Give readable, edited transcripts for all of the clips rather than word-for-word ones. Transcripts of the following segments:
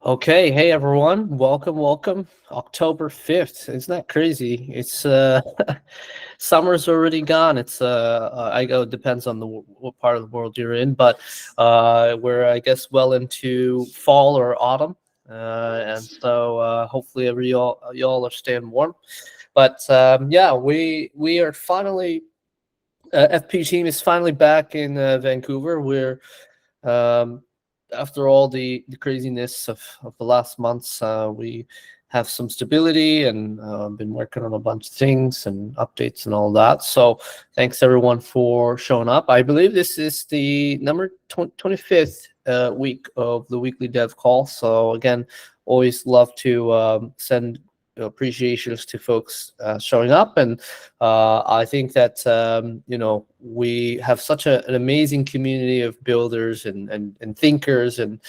Okay, hey everyone, welcome. October 5th. Isn't that crazy? It's summer's already gone. I go, it depends on what part of the world you're in, but we're, I guess, well into fall or autumn. And so hopefully y'all are staying warm. But yeah, we are finally FP team is finally back in Vancouver. We're um, After all the craziness of the last months, we have some stability and been working on a bunch of things and updates and all that. So thanks everyone for showing up. I believe this is the number 25th week of the weekly dev call. So again, always love to send appreciations to folks showing up. And I think that we have such an amazing community of builders and thinkers and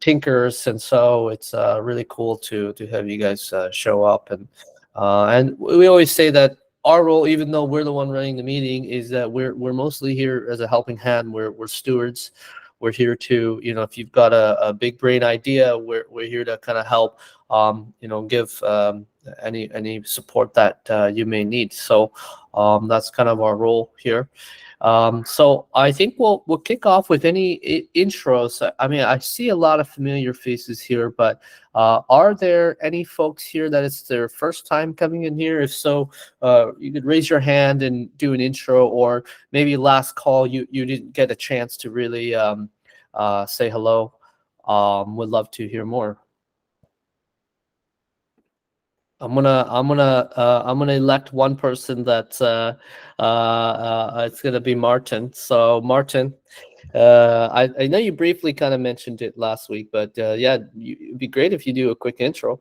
tinkers, and so it's really cool to have you guys show up. And we always say that our role, even though we're the one running the meeting, is that we're mostly here as a helping hand. We're stewards. We're here to, if you've got a big brain idea, we're here to kind of help, give any support that you may need. So that's kind of our role here. So I think we'll kick off with any intros. I mean, I see a lot of familiar faces here, but are there any folks here that it's their first time coming in here? If so, you could raise your hand and do an intro, or maybe last call you didn't get a chance to really say hello. Would love to hear more. I'm gonna elect one person that it's gonna be Martin. So Martin, I know you briefly kind of mentioned it last week, but yeah, it'd be great if you do a quick intro.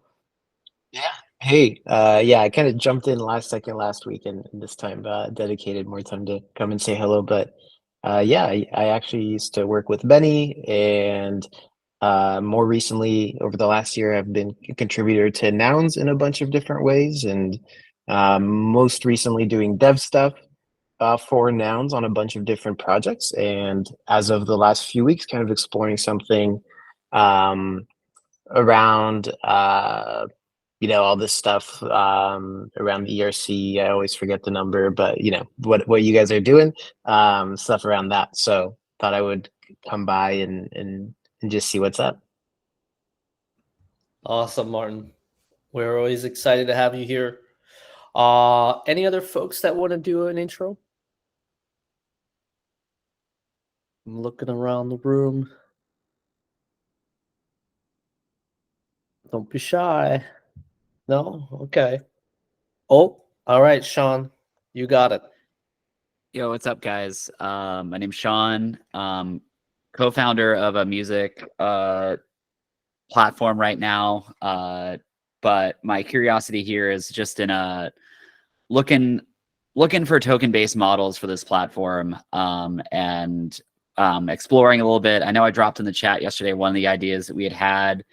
Yeah. Hey, yeah, I kind of jumped in last second last week and this time dedicated more time to come and say hello. But yeah, I actually used to work with Benny, and more recently, over the last year, I've been a contributor to Nouns in a bunch of different ways, and most recently doing dev stuff for Nouns on a bunch of different projects. And as of the last few weeks, kind of exploring something um, around all this stuff around the ERC. I always forget the number, but what you guys are doing, stuff around that. So thought I would come by and just see what's up. Awesome, Martin. We're always excited to have you here. Any other folks that want to do an intro? I'm looking around the room. Don't be shy. No? Okay. Oh, all right, Sean. You got it. Yo, what's up, guys? My name's Sean, co-founder of a music platform right now. But my curiosity here is just in looking for token-based models for this platform, and exploring a little bit. I know I dropped in the chat yesterday one of the ideas that we had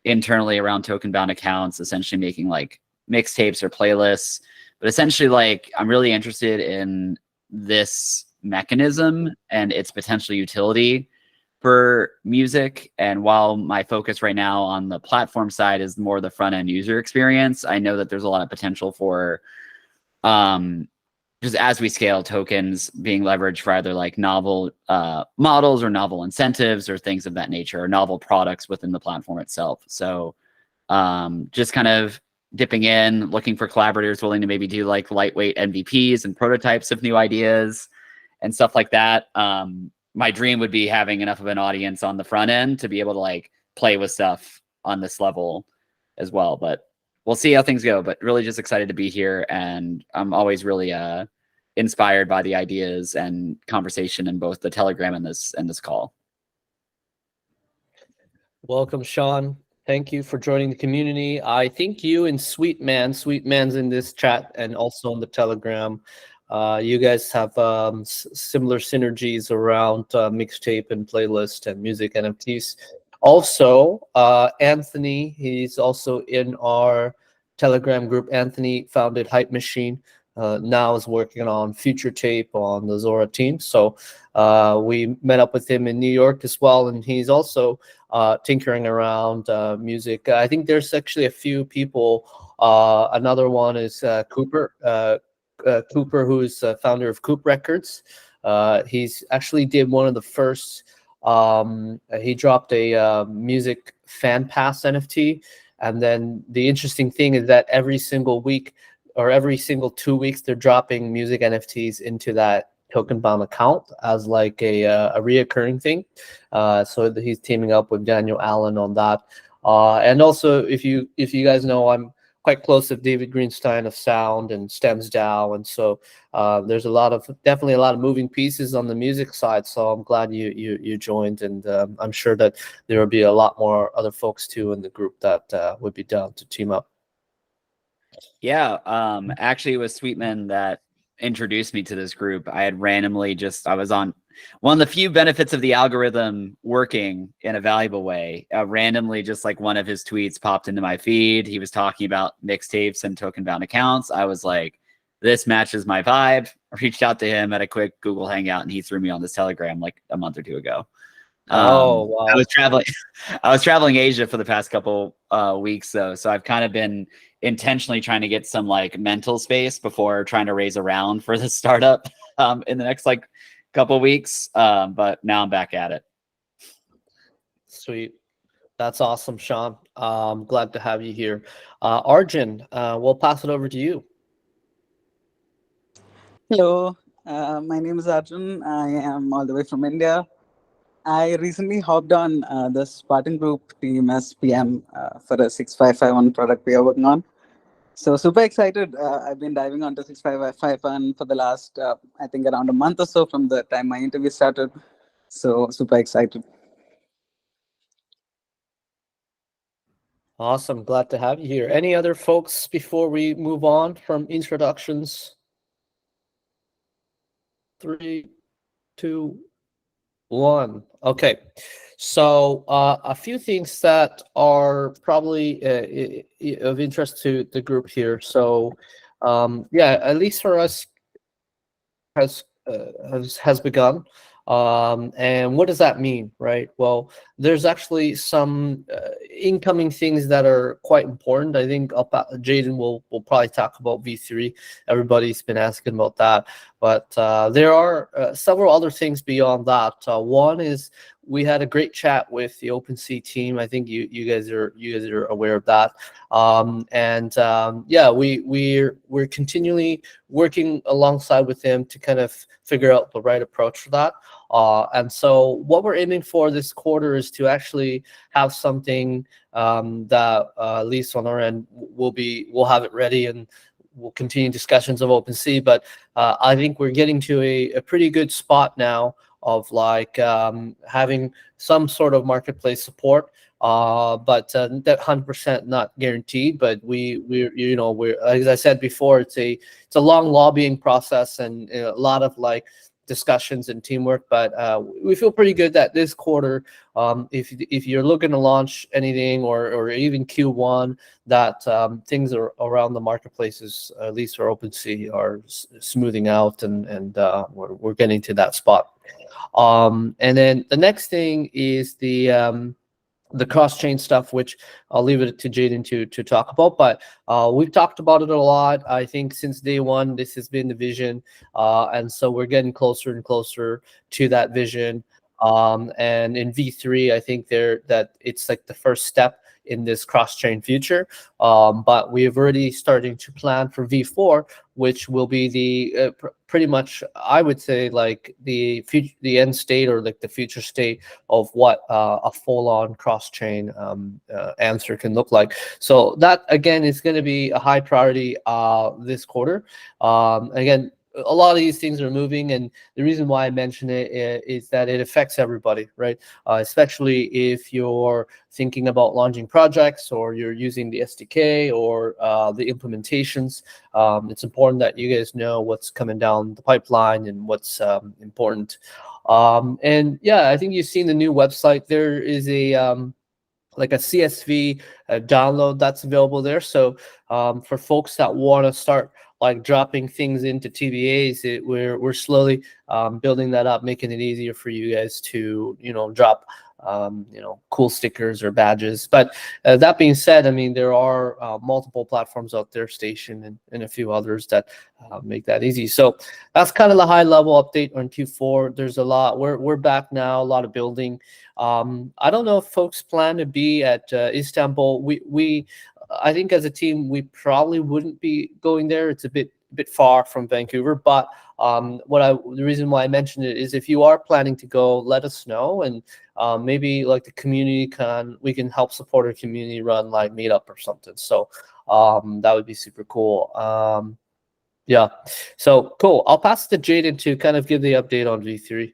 internally around token-bound accounts, essentially making like mixtapes or playlists. But essentially, like, I'm really interested in this mechanism and its potential utility for music. And while my focus right now on the platform side is more the front end user experience, I know that there's a lot of potential for just as we scale, tokens being leveraged for either like novel models or novel incentives or things of that nature, or novel products within the platform itself. So just kind of dipping in, looking for collaborators willing to maybe do like lightweight MVPs and prototypes of new ideas and stuff like that. My dream would be having enough of an audience on the front end to be able to like play with stuff on this level as well. But we'll see how things go. But really just excited to be here. And I'm always really inspired by the ideas and conversation in both the Telegram and this call. Welcome, Sean. Thank you for joining the community. I think you and Sweetman's in this chat and also on the Telegram. You guys have similar synergies around mixtape and playlist and music NFTs. Also, Anthony, he's also in our Telegram group. Anthony founded Hype Machine. now is working on Future Tape on the Zora team. So we met up with him in New York as well, and he's also tinkering around music. I think there's actually a few people. Another one is Cooper. Cooper, who's founder of Coop Records. He's actually did one of the first. He dropped a music fan pass NFT, and then the interesting thing is that every single week or every single 2 weeks, they're dropping music NFTs into that Tokenbound account as like a reoccurring thing. So he's teaming up with Daniel Allen on that. And also, if you guys know, I'm quite close to David Greenstein of Sound and Stems DAO, and so there's definitely a lot of moving pieces on the music side. So I'm glad you joined, and I'm sure that there will be a lot more other folks too in the group that would be down to team up. Yeah, actually, it was Sweetman that introduced me to this group. I had randomly I was on one of the few benefits of the algorithm working in a valuable way. Randomly, just like one of his tweets popped into my feed. He was talking about mixtapes and Tokenbound accounts. I was like, this matches my vibe. I reached out to him at a quick Google Hangout, and he threw me on this Telegram like a month or two ago. Oh, wow. I was traveling Asia for the past couple weeks though, so I've kind of been intentionally trying to get some like mental space before trying to raise a round for the startup in the next like couple weeks. But now I'm back at it. Sweet. That's awesome, Sean. Glad to have you here. Arjun, we'll pass it over to you. Hello, my name is Arjun. I am all the way from India. I recently hopped on the Spartan Group team as PM for a 6551 product we are working on. So super excited. I've been diving onto 6551 for the last, I think, around a month or so from the time my interview started. So super excited. Awesome. Glad to have you here. Any other folks before we move on from introductions? 3, 2, 1. Okay. So a few things that are probably of interest to the group here. So yeah, at least for us, has begun. And what does that mean, right? Well, there's actually some incoming things that are quite important. I think Jaden will probably talk about V3. Everybody's been asking about that, but there are several other things beyond that. One is we had a great chat with the OpenSea team. I think you guys are aware of that. Yeah, we're continually working alongside with them to kind of figure out the right approach for that. And so what we're aiming for this quarter is to actually have something that at least on our end we'll have it ready, and we'll continue discussions of OpenSea. But I think we're getting to a pretty good spot now of like having some sort of marketplace support. But that 100% not guaranteed. But we're as I said before, it's a long lobbying process and a lot of like discussions and teamwork. But we feel pretty good that this quarter, if you're looking to launch anything or even Q1, that things are around the marketplaces, at least for OpenSea, are smoothing out, and we're getting to that spot. And then the next thing is the cross-chain stuff, which I'll leave it to Jaden to talk about. But we've talked about it a lot. I think since day one, this has been the vision. And so we're getting closer and closer to that vision. And in V3, I think that it's like the first step in this cross-chain future. But we have already starting to plan for V4, which will be the pretty much, I would say, like the end state, or like the future state of what a full-on cross-chain answer can look like. So that again is going to be a high priority this quarter. Again, a lot of these things are moving, and the reason why I mention it is that it affects everybody, right? Especially if you're thinking about launching projects, or you're using the SDK or the implementations. It's important that you guys know what's coming down the pipeline and what's important. And yeah, I think you've seen the new website. There is a like a CSV download that's available there. So for folks that want to start like dropping things into TBAs, we're slowly building that up, making it easier for you guys to drop cool stickers or badges. But that being said, I mean, there are multiple platforms out there, Station and a few others that make that easy. So that's kind of the high level update on Q4. There's a lot. We're back now. A lot of building. I don't know if folks plan to be at Istanbul. We I think as a team we probably wouldn't be going there. It's a bit far from Vancouver, but the reason why I mentioned it is if you are planning to go, let us know, and maybe like the community we can help support a community run like meetup or something. So that would be super cool. Yeah, so cool. I'll pass it to Jaden to kind of give the update on V3.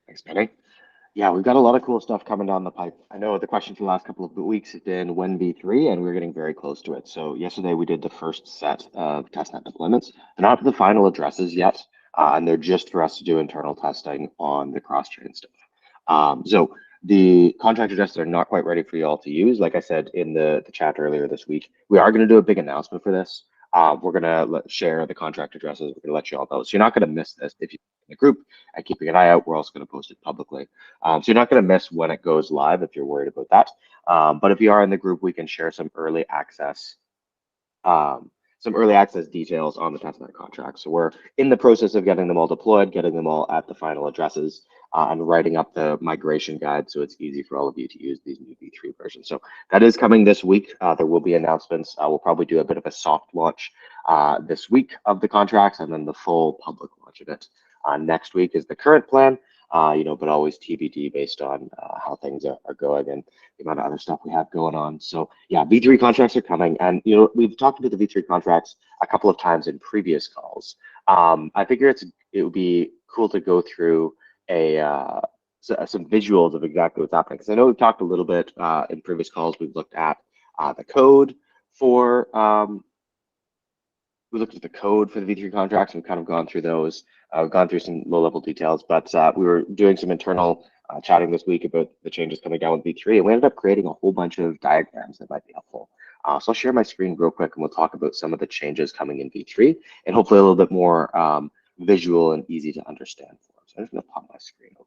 Thanks, Benny. Yeah, we've got a lot of cool stuff coming down the pipe. I know the question for the last couple of weeks has been when V3, and we're getting very close to it. So yesterday we did the first set of testnet deployments. They're not the final addresses yet, and they're just for us to do internal testing on the cross-chain stuff. So the contract addresses are not quite ready for you all to use. Like I said in the chat earlier this week, we are going to do a big announcement for this. We're going to share the contract addresses. We're going to let you all know. So you're not going to miss this if you're in the group and keeping an eye out. We're also going to post it publicly. So you're not going to miss when it goes live if you're worried about that. But if you are in the group, we can share some early access details on the testnet contract. So we're in the process of getting them all deployed, getting them all at the final addresses, and writing up the migration guide so it's easy for all of you to use these new V3 versions. So that is coming this week. There will be announcements. We'll probably do a bit of a soft launch this week of the contracts, and then the full public launch of it next week is the current plan. But always TBD based on how things are going and the amount of other stuff we have going on. So yeah, V3 contracts are coming, and we've talked about the V3 contracts a couple of times in previous calls. I figure it would be cool to go through some visuals of exactly what's happening, because I know we've talked a little bit in previous calls. We've looked at the code for the V3 contracts. We've kind of gone through those. We've gone through some low-level details, but we were doing some internal chatting this week about the changes coming down with V3, and we ended up creating a whole bunch of diagrams that might be helpful. So I'll share my screen real quick, and we'll talk about some of the changes coming in V3, and hopefully a little bit more visual and easy to understand for us. I'm just going to pop my screen open.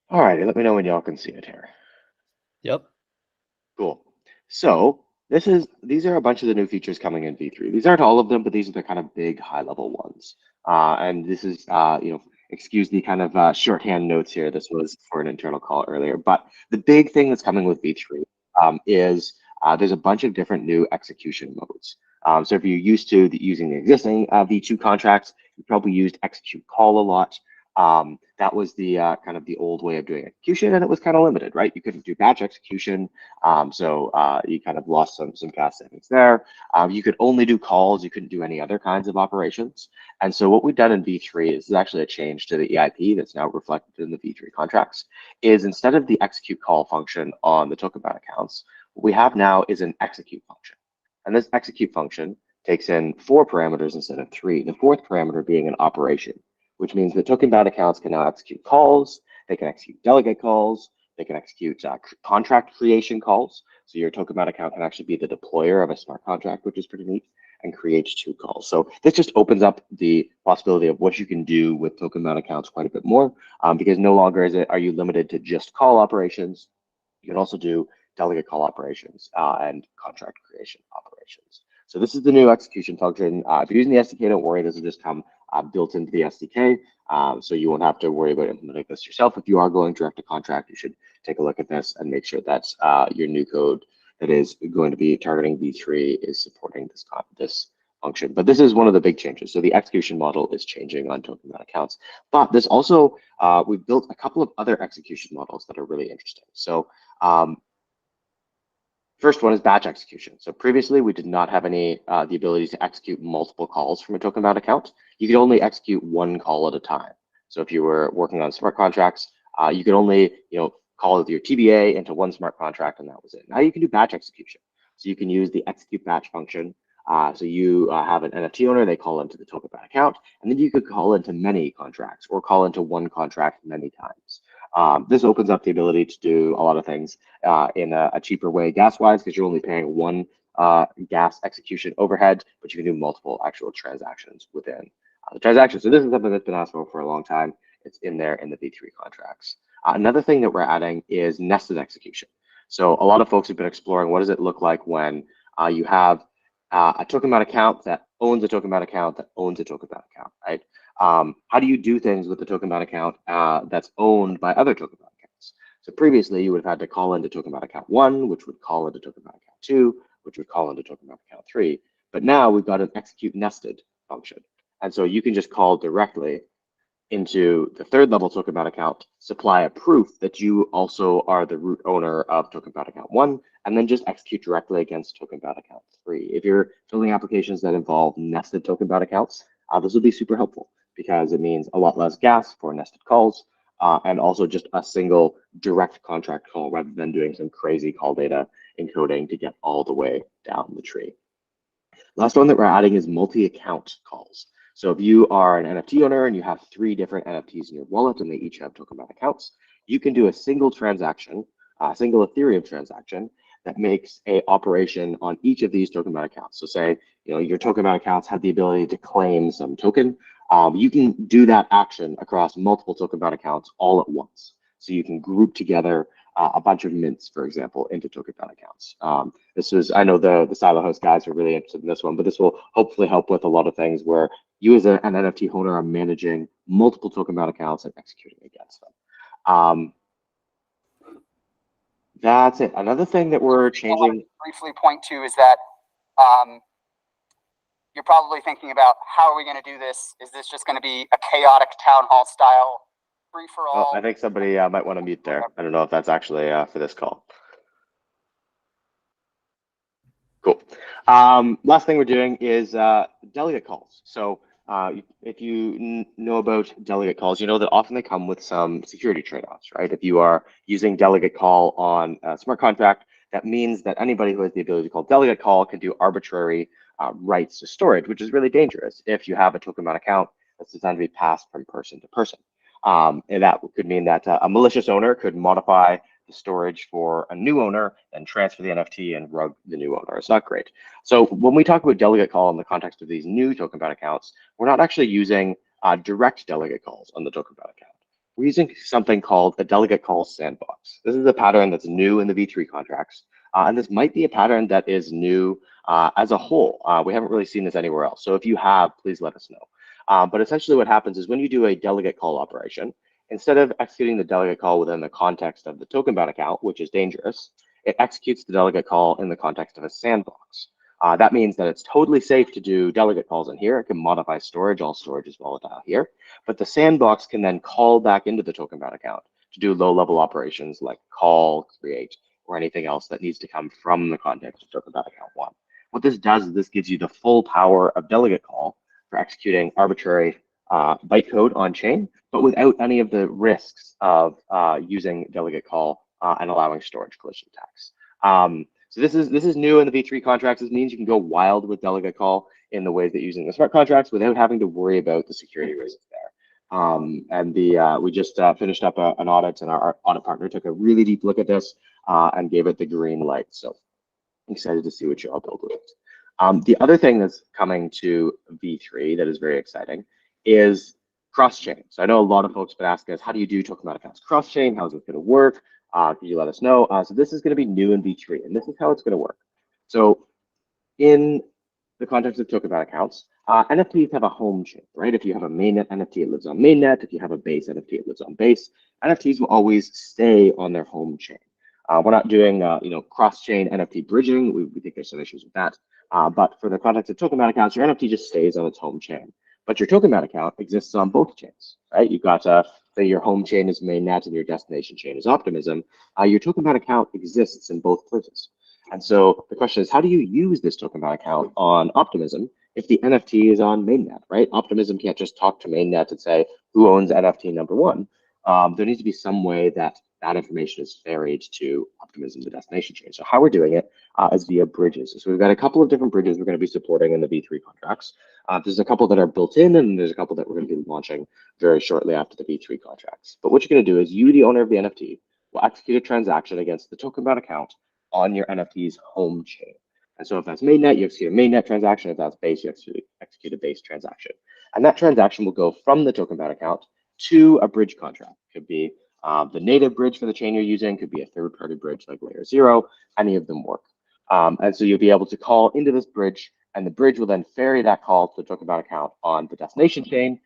All right, let me know when y'all can see it here. Yep. Cool. So these are a bunch of the new features coming in V3. These aren't all of them, but these are the kind of big high-level ones. And this is, excuse the kind of shorthand notes here. This was for an internal call earlier. But the big thing that's coming with V3 is there's a bunch of different new execution modes. So if you're used to using the existing V2 contracts, you probably used execute call a lot. That was the kind of the old way of doing execution, and it was kind of limited, right? You couldn't do batch execution, so you kind of lost some gas savings there. You could only do calls. You couldn't do any other kinds of operations. And so what we've done in V3 is actually a change to the EIP that's now reflected in the V3 contracts, is instead of the execute call function on the Tokenbound accounts, what we have now is an execute function. And this execute function takes in 4 parameters instead of 3, the 4th parameter being an operation, which means that Tokenbound accounts can now execute calls, they can execute delegate calls, they can execute contract creation calls. So your Tokenbound account can actually be the deployer of a smart contract, which is pretty neat, and create 2 calls. So this just opens up the possibility of what you can do with Tokenbound accounts quite a bit more, because no longer are you limited to just call operations. You can also do delegate call operations and contract creation operations. So this is the new execution function. If you're using the SDK, don't worry, this will just come built into the SDK. So you won't have to worry about implementing this yourself. If you are going direct to contract, you should take a look at this and make sure that your new code that is going to be targeting V3 is supporting this function. But this is one of the big changes. So the execution model is changing on Tokenbound accounts. But there's also, we've built a couple of other execution models that are really interesting. So first one is batch execution. So previously, we did not have the ability to execute multiple calls from a Tokenbound account. You could only execute 1 call at a time. So if you were working on smart contracts, you could only call your TBA into 1 smart contract, and that was it. Now you can do batch execution. So you can use the execute batch function So you have an NFT owner, they call into the Tokenbound account, and then you could call into many contracts or call into one contract many times. This opens up the ability to do a lot of things in a cheaper way gas-wise, because you're only paying one gas execution overhead, but you can do multiple actual transactions within the transaction. So this is something that's been asked for a long time. It's in there in the V3 contracts. Another thing that we're adding is nested execution. So a lot of folks have been exploring what does it look like when you have a Tokenbound account that owns a Tokenbound account that owns a Tokenbound account, right? How do you do things with the Tokenbound account that's owned by other Tokenbound accounts? So previously, you would have had to call into Tokenbound account 1, which would call into Tokenbound account 2, which would call into Tokenbound account 3. But now we've got an execute nested function. And so you can just call directly into the third level Tokenbound account, supply a proof that you also are the root owner of Tokenbound account 1, and then just execute directly against Tokenbound account 3. If you're building applications that involve nested Tokenbound accounts, this will be super helpful because it means a lot less gas for nested calls, and also just a single direct contract call rather than doing some crazy call data encoding to get all the way down the tree. Last one that we're adding is multi-account calls. So if you are an NFT owner and you have 3 different NFTs in your wallet and they each have Tokenbound accounts, you can do a single transaction, a single Ethereum transaction that makes a operation on each of these Tokenbound accounts. So say, your Tokenbound accounts have the ability to claim some token. You can do that action across multiple Tokenbound accounts all at once. So you can group together a bunch of mints, for example, into Tokenbound accounts. I know the Silo House guys are really interested in this one, but this will hopefully help with a lot of things where you as an NFT owner are managing multiple Tokenbound accounts and executing against them. That's it. Another thing that we're changing. Briefly point to is that you're probably thinking about how are we going to do this? Is this just going to be a chaotic town hall style free for all? I think somebody might want to mute there. I don't know if that's actually for this call. Cool. Last thing we're doing is delegate calls. So if you know about delegate calls, you know that often they come with some security trade-offs, right? If you are using delegate call on a smart contract, that means that anybody who has the ability to call delegate call can do arbitrary rights to storage, which is really dangerous if you have a Tokenbound account that's designed to be passed from person to person. And that could mean that a malicious owner could modify the storage for a new owner and transfer the NFT and rug the new owner. It's not great. So when we talk about delegate call in the context of these new Tokenbound accounts, we're not actually using direct delegate calls on the Tokenbound account. We're using something called a delegate call sandbox. This is a pattern that's new in the V3 contracts. And this might be a pattern that is new as a whole. We haven't really seen this anywhere else. So if you have, please let us know. But essentially what happens is when you do a delegate call operation, instead of executing the delegate call within the context of the Tokenbound account, which is dangerous, it executes the delegate call in the context of a sandbox. That means that it's totally safe to do delegate calls in here. It can modify storage. All storage is volatile here. But the sandbox can then call back into the Tokenbound account to do low-level operations like call, create, or anything else that needs to come from the context of Tokenbound account 1. What this does is this gives you the full power of delegate call for executing arbitrary bytecode on chain, but without any of the risks of using delegate call and allowing storage collision attacks. So this is new in the V3 contracts. This means you can go wild with delegate call in the ways that you're using the smart contracts without having to worry about the security risks there. We just finished up an audit, and our audit partner took a really deep look at this and gave it the green light. So I'm excited to see what you all build with it. The other thing that's coming to V3 that is very exciting is cross-chain. So I know a lot of folks have been asking us, how do you do Tokenbound accounts cross-chain? How's it going to work? Can you let us know? So this is going to be new in V3, and this is how it's going to work. So in the context of Tokenbound accounts, NFTs have a home chain, right? If you have a mainnet NFT, it lives on mainnet. If you have a base NFT, it lives on base. NFTs will always stay on their home chain. We're not doing cross-chain NFT bridging. We think there's some issues with that. But for the context of Tokenbound accounts, your NFT just stays on its home chain. But your Tokenbound account exists on both chains, right? You've got, say your home chain is mainnet and your destination chain is Optimism. Your Tokenbound account exists in both places. And so the question is, how do you use this Tokenbound account on Optimism if the NFT is on mainnet, right? Optimism can't just talk to mainnet and say, who owns NFT number 1? There needs to be some way that that information is ferried to Optimism, the destination chain. So how we're doing it is via bridges. So we've got a couple of different bridges we're going to be supporting in the V3 contracts. There's a couple that are built in, and there's a couple that we're going to be launching very shortly after the V3 contracts. But what you're going to do is you, the owner of the NFT, will execute a transaction against the Tokenbound account on your NFT's home chain. And so if that's mainnet, you execute a mainnet transaction. If that's base, you execute a base transaction. And that transaction will go from the Tokenbound account to a bridge contract. Could be the native bridge for the chain you're using, could be a third-party bridge like Layer 0. Any of them work. And so you'll be able to call into this bridge, and the bridge will then ferry that call to the Tokenbound account on the destination chain,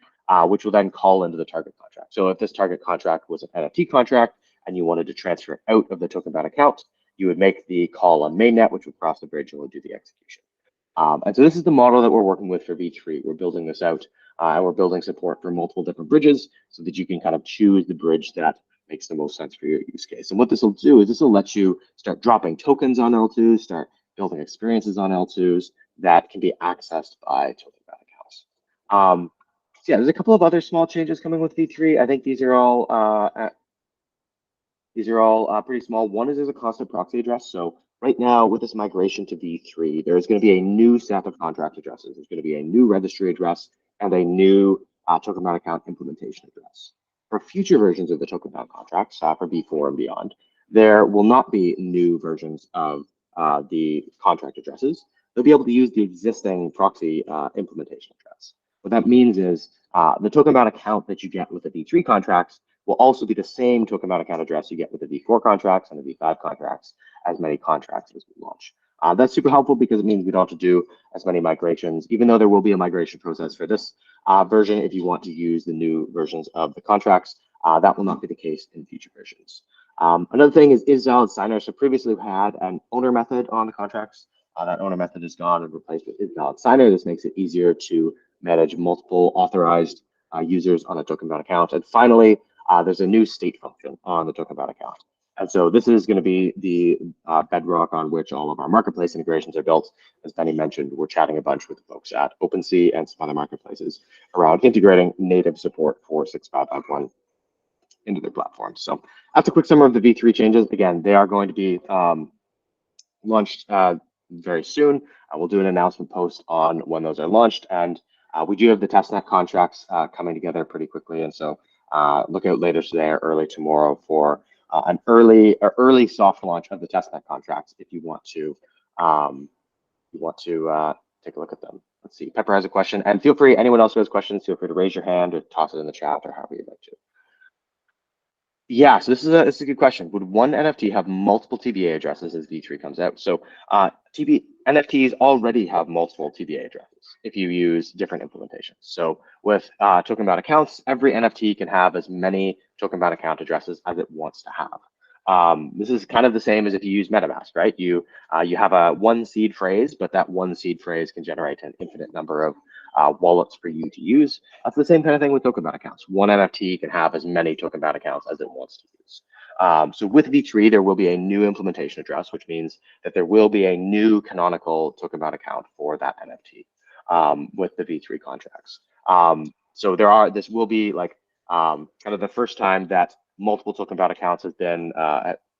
which will then call into the target contract. So if this target contract was an NFT contract and you wanted to transfer it out of the Tokenbound account, you would make the call on mainnet, which would cross the bridge and would do the execution. And so this is the model that we're working with for V3. We're building this out, and we're building support for multiple different bridges so that you can kind of choose the bridge that makes the most sense for your use case. And what this will do is this will let you start dropping tokens on L2s, start building experiences on L2s that can be accessed by Tokenbound accounts. So yeah, there's a couple of other small changes coming with V3. I think these are all pretty small. One is there's a constant proxy address. So right now with this migration to V3, there's going to be a new set of contract addresses. There's going to be a new registry address and a new Tokenbound account implementation address. For future versions of the Tokenbound contracts, for V4 and beyond, there will not be new versions of the contract addresses. They'll be able to use the existing proxy implementation address. What that means is the Tokenbound account that you get with the V3 contracts will also be the same Tokenbound account address you get with the V4 contracts and the V5 contracts as many contracts as we launch. That's super helpful because it means we don't have to do as many migrations, even though there will be a migration process for this version. If you want to use the new versions of the contracts, that will not be the case in future versions. Another thing is valid signer. So previously we had an owner method on the contracts. That owner method is gone and replaced with is valid signer. This makes it easier to manage multiple authorized users on a Tokenbound account. And finally, there's a new state function on the Tokenbound account. And so this is going to be the bedrock on which all of our marketplace integrations are built. As Benny mentioned, we're chatting a bunch with the folks at OpenSea and some other marketplaces around integrating native support for 6551 into their platforms. So that's a quick summary of the V3 changes. Again, they are going to be launched very soon. We'll do an announcement post on when those are launched. And we do have the testnet contracts coming together pretty quickly. And so look out later today or early tomorrow for an early soft launch of the testnet contracts if you want to take a look at them. Let's see. Pepper has a question, and feel free. Anyone else who has questions, feel free to raise your hand or toss it in the chat or however you'd like to. Yeah, so this is a good question. Would one NFT have multiple TBA addresses as V3 comes out? So NFTs already have multiple TBA addresses if you use different implementations. So with Tokenbound accounts, every NFT can have as many Tokenbound account addresses as it wants to have. This is kind of the same as if you use MetaMask, right? You have a one seed phrase, but that one seed phrase can generate an infinite number of wallets for you to use. That's the same kind of thing with Tokenbound accounts. One NFT can have as many Tokenbound accounts as it wants to use. So with V3, there will be a new implementation address, which means that there will be a new canonical Tokenbound account for that NFT with the V3 contracts. So this will be like kind of the first time that multiple Tokenbound accounts has been,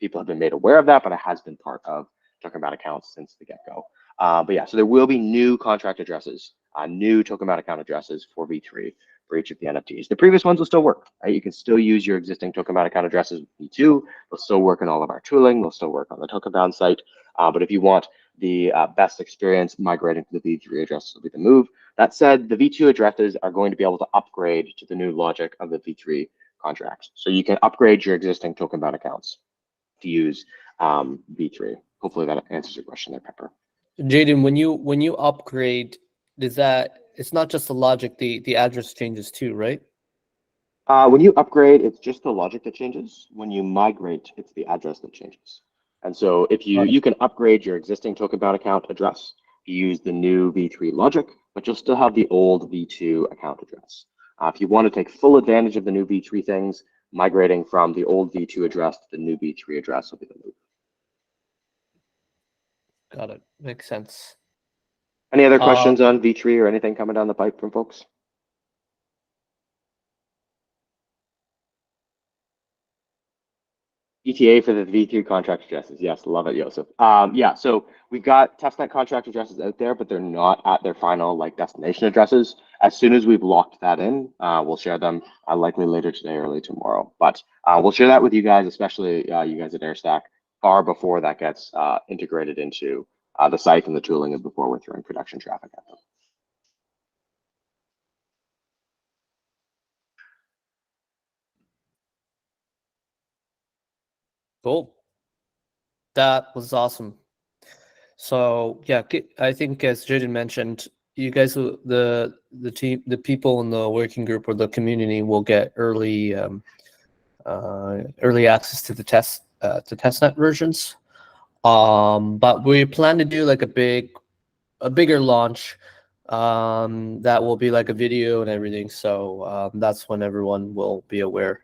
people have been made aware of that, but it has been part of Tokenbound accounts since the get-go. But yeah, so there will be new contract addresses, new Tokenbound account addresses for V3 for each of the NFTs. The previous ones will still work, right? You can still use your existing Tokenbound account addresses with V2. They'll still work in all of our tooling. They'll still work on the Tokenbound site. But if you want the best experience, migrating to the V3 address will be the move. That said, the V2 addresses are going to be able to upgrade to the new logic of the V3 contracts. So you can upgrade your existing Tokenbound accounts to use V3. Hopefully that answers your question there, Pepper. Jaden, when you upgrade, it's not just the logic, the address changes too, right? When you upgrade, it's just the logic that changes. When you migrate, it's the address that changes. And so if you can upgrade your existing Tokenbound account address, use the new V3 logic, but you'll still have the old V2 account address. If you want to take full advantage of the new V3 things, migrating from the old V2 address to the new V3 address will be the move. Got it. Makes sense. Any other questions on V3 or anything coming down the pipe from folks? ETA for the V2 contract addresses. Yes, love it, Joseph. Yeah, so we've got testnet contract addresses out there, but they're not at their final like destination addresses. As soon as we've locked that in, we'll share them likely later today, early tomorrow. But we'll share that with you guys, especially you guys at Airstack, far before that gets integrated into the site and the tooling, and before we're throwing production traffic at them. Cool. That was awesome. So yeah, I think as Jaden mentioned, you guys, the team, the people in the working group or the community will get early access to the testnet versions. But we plan to do like a bigger launch that will be like a video and everything. So that's when everyone will be aware.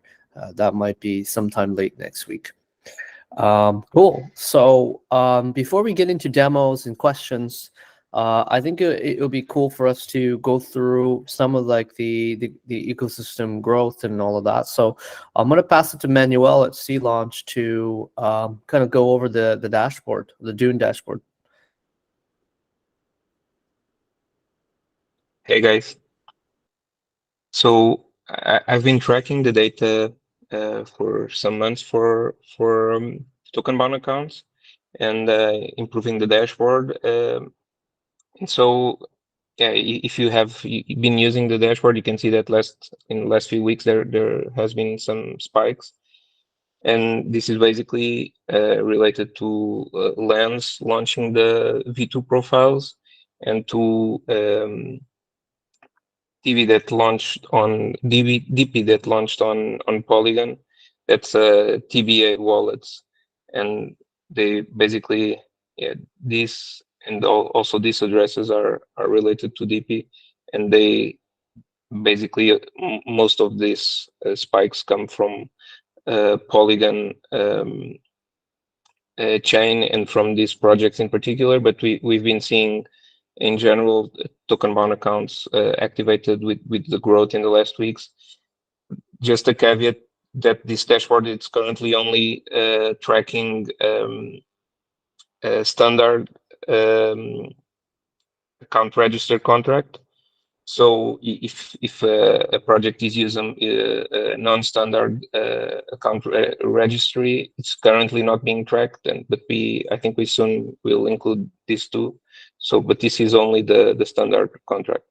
That might be sometime late next week. Cool. So before we get into demos and questions, I think it would be cool for us to go through some of like the ecosystem growth and all of that. So I'm going to pass it to Manuel at C Launch to kind of go over the dashboard, the Dune dashboard. Hey guys. So I've been tracking the data for some months for Tokenbound accounts and improving the dashboard. And so yeah, if you have been using the dashboard, you can see that in the last few weeks there has been some spikes, and this is basically related to Lens launching the V2 profiles and to DP that launched on Polygon. That's TBA wallets, and they basically this and also these addresses are related to DP, and they basically most of these spikes come from Polygon chain and from these projects in particular. But we've been seeing in general Tokenbound accounts activated with the growth in the last weeks. Just a caveat that this dashboard is currently only tracking standard account register contract. So if a project is using a non-standard account registry, it's currently not being tracked, but I think we soon will include these too. So, but this is only the standard contract.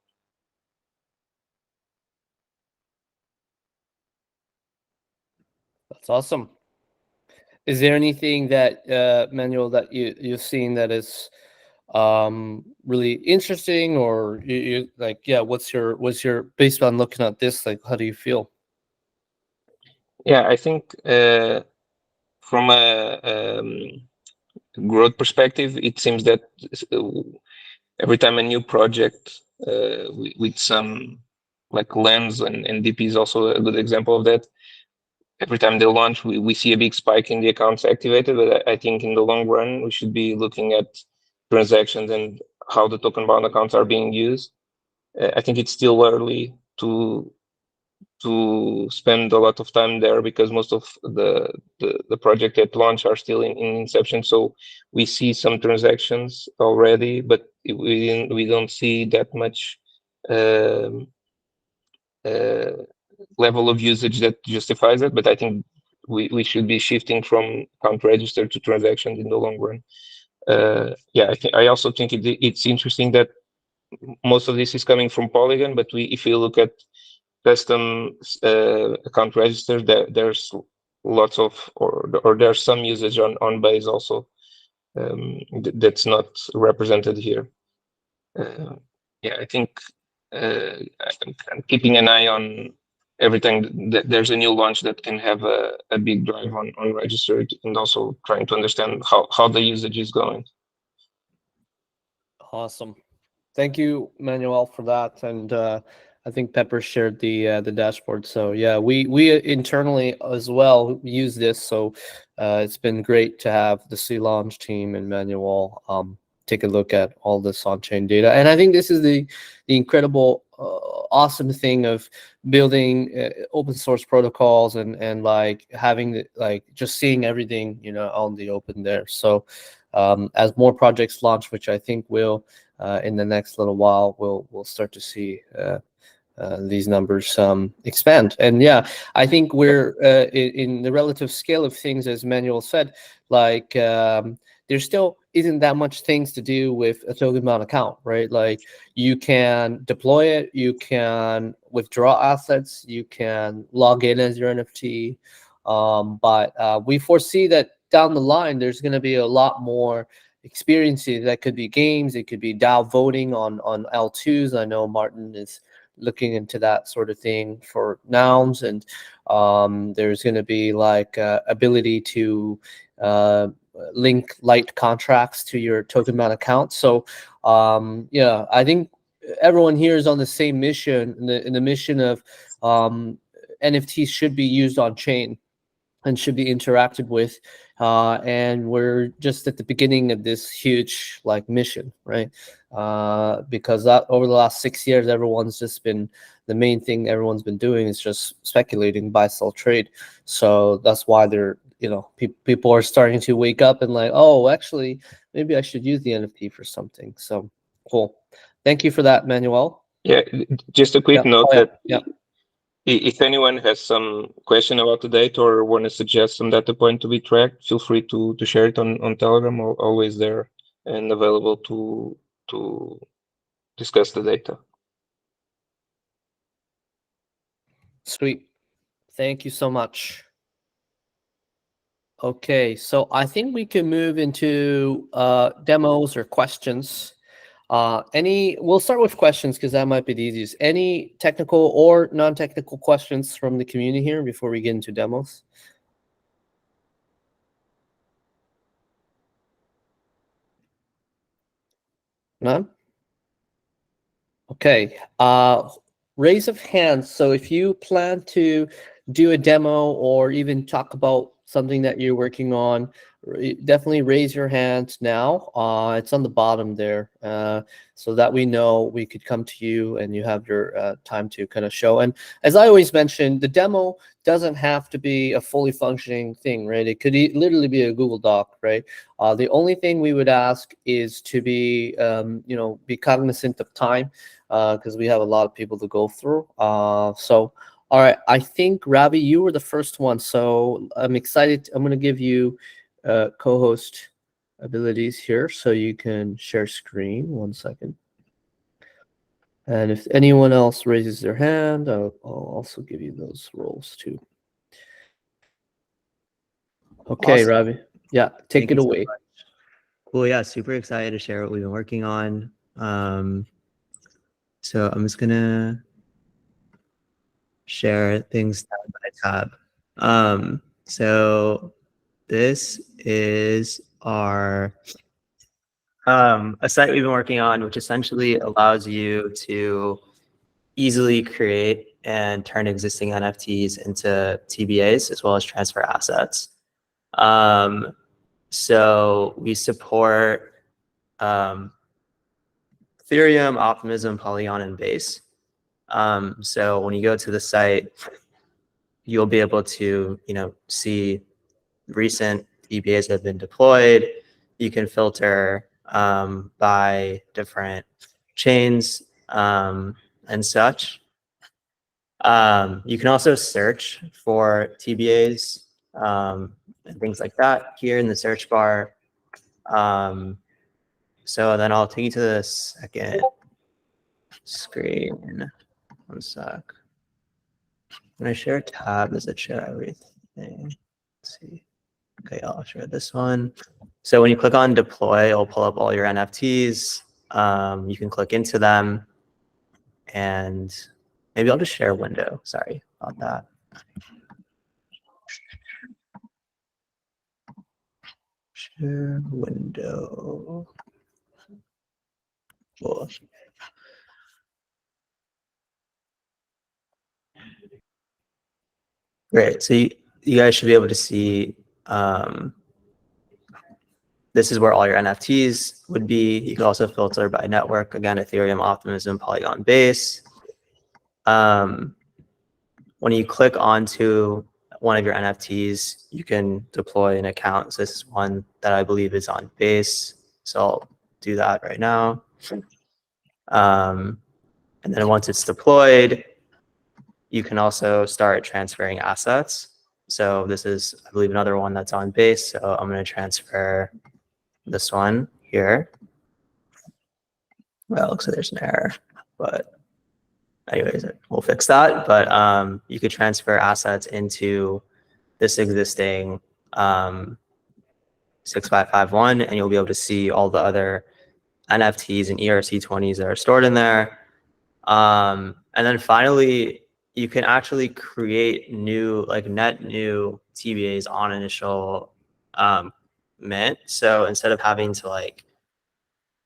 That's awesome. Is there anything that Manuel that you've seen that is really interesting, or you like, yeah, what's your based on looking at this, like, how do you feel? Yeah, I think from a growth perspective, it seems that every time a new project with some like Lens and DP is also a good example of that. Every time they launch, we see a big spike in the accounts activated, but I think in the long run, we should be looking at transactions and how the token-bound accounts are being used. I think it's still early to spend a lot of time there because most of the project at launch are still in inception. So we see some transactions already, but we don't see that much level of usage that justifies it. But I think we should be shifting from account register to transactions in the long run. Yeah, I also think it's interesting that most of this is coming from Polygon, but if you look at custom account registers, there's lots of or there's some usage on Base also that's not represented here. Yeah, I think I'm keeping an eye on every time that there's a new launch that can have a big drive on registered, and also trying to understand how the usage is going. Awesome. Thank you, Manuel, for that. And I think Pepper shared the dashboard. So yeah, we internally as well use this. So it's been great to have the C Launch team and Manuel take a look at all this on-chain data. And I think this is the incredible awesome thing of building open source protocols and like having like just seeing everything, you know, on the open there. So as more projects launch, which I think will in the next little while, we'll start to see these numbers expand. And yeah, I think we're in the relative scale of things, as Manuel said, like there still isn't that much things to do with a Tokenbound account, right? Like you can deploy it, you can withdraw assets, you can log in as your NFT. But we foresee that down the line, there's going to be a lot more experiences. That could be games, it could be DAO voting on L2s. I know Martin is looking into that sort of thing for nouns, and there's going to be like ability to link light contracts to your Tokenbound account. So yeah, I think everyone here is on the same mission, in the mission of NFTs should be used on chain and should be interacted with, and we're just at the beginning of this huge like mission, right? Because that over the last 6 years, everyone's just been, the main thing everyone's been doing is just speculating, buy, sell, trade. So that's why they're, you know, people are starting to wake up and like, oh, actually, maybe I should use the NFT for something. So cool. Thank you for that, Manuel. Yeah, just a quick note that yeah. If anyone has some question about the data or want to suggest some data point to be tracked, feel free to share it on Telegram. We're always there and available to discuss the data. Sweet. Thank you so much. Okay, so I think we can move into demos or questions. We'll start with questions because that might be the easiest. Any technical or non-technical questions from the community here before we get into demos? None? Okay, raise of hands. So if you plan to do a demo or even talk about something that you're working on, definitely raise your hand now. It's on the bottom there, so that we know we could come to you and you have your time to kind of show. And as I always mention, the demo doesn't have to be a fully functioning thing, right? It could literally be a Google Doc, right? The only thing we would ask is to be, you know, be cognizant of time, because we have a lot of people to go through. So, all right, I think Ravi, you were the first one, so I'm excited. I'm going to give you co-host abilities here, so you can share screen. 1 second. And if anyone else raises their hand, I'll also give you those roles too. Okay, Awesome. Ravi. Yeah, take it away. Cool. Yeah, super excited to share what we've been working on. So I'm just gonna share things tab by tab. So this is our a site we've been working on, which essentially allows you to easily create and turn existing NFTs into TBAs as well as transfer assets. So we support Ethereum, Optimism, Polygon, and Base. So when you go to the site, you'll be able to, you know, see recent TBAs that have been deployed. You can filter by different chains and such. You can also search for TBAs and things like that here in the search bar. So then I'll take you to the second screen. 1 sec. When I share a tab, does it share everything? Let's see. Okay, I'll share this one. So when you click on deploy, it'll pull up all your NFTs. You can click into them, and maybe I'll just share a window. Sorry about that. Share window. Cool. Great. So you guys should be able to see this is where all your NFTs would be. You can also filter by network. Again, Ethereum, Optimism, Polygon, Base. When you click onto one of your NFTs, you can deploy an account. So this is one that I believe is on Base. So I'll do that right now. And then once it's deployed, you can also start transferring assets. So this is, I believe, another one that's on Base. So I'm going to transfer this one here. Well, it looks like there's an error, but anyways, we'll fix that. But you could transfer assets into this existing 6551, and you'll be able to see all the other NFTs and ERC20s that are stored in there. And then finally, you can actually create new, like net new TBAs on initial mint. So instead of having to like